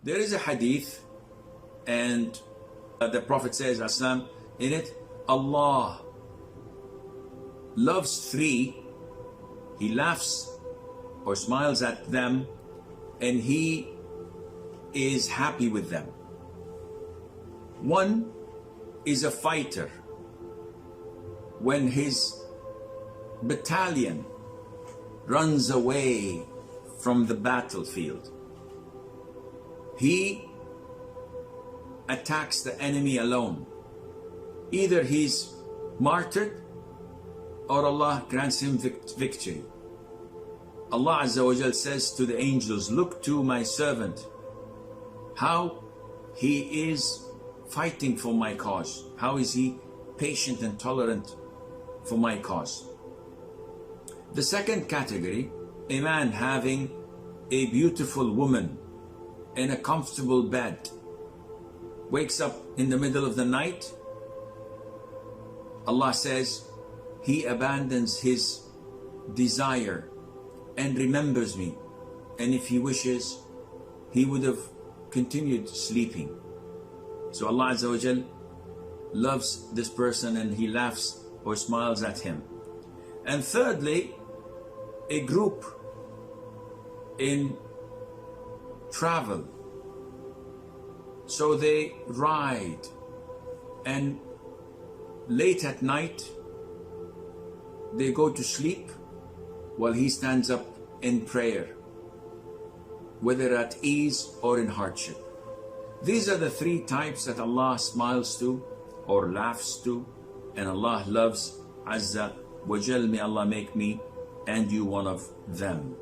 There is a hadith, and the Prophet says, Aslam, in it, Allah loves three. He laughs or smiles at them, and He is happy with them. One is a fighter. When his battalion runs away from the battlefield, he attacks the enemy alone. Either he's martyred or Allah grants him victory. Allah Azza wa Jal says to the angels, look to my servant, how he is fighting for my cause. How is he patient and tolerant for my cause? The second category, a man having a beautiful woman in a comfortable bed, wakes up in the middle of the night. Allah says he abandons his desire and remembers me, and if he wishes he would have continued sleeping. So Allah Azza wa Jal loves this person and He laughs or smiles at him. And thirdly, a group in travel. So they ride, and late at night they go to sleep while he stands up in prayer, whether at ease or in hardship. These are the three types that Allah smiles to or laughs to, and Allah loves. Azza wa Jal, may Allah make me and you one of them.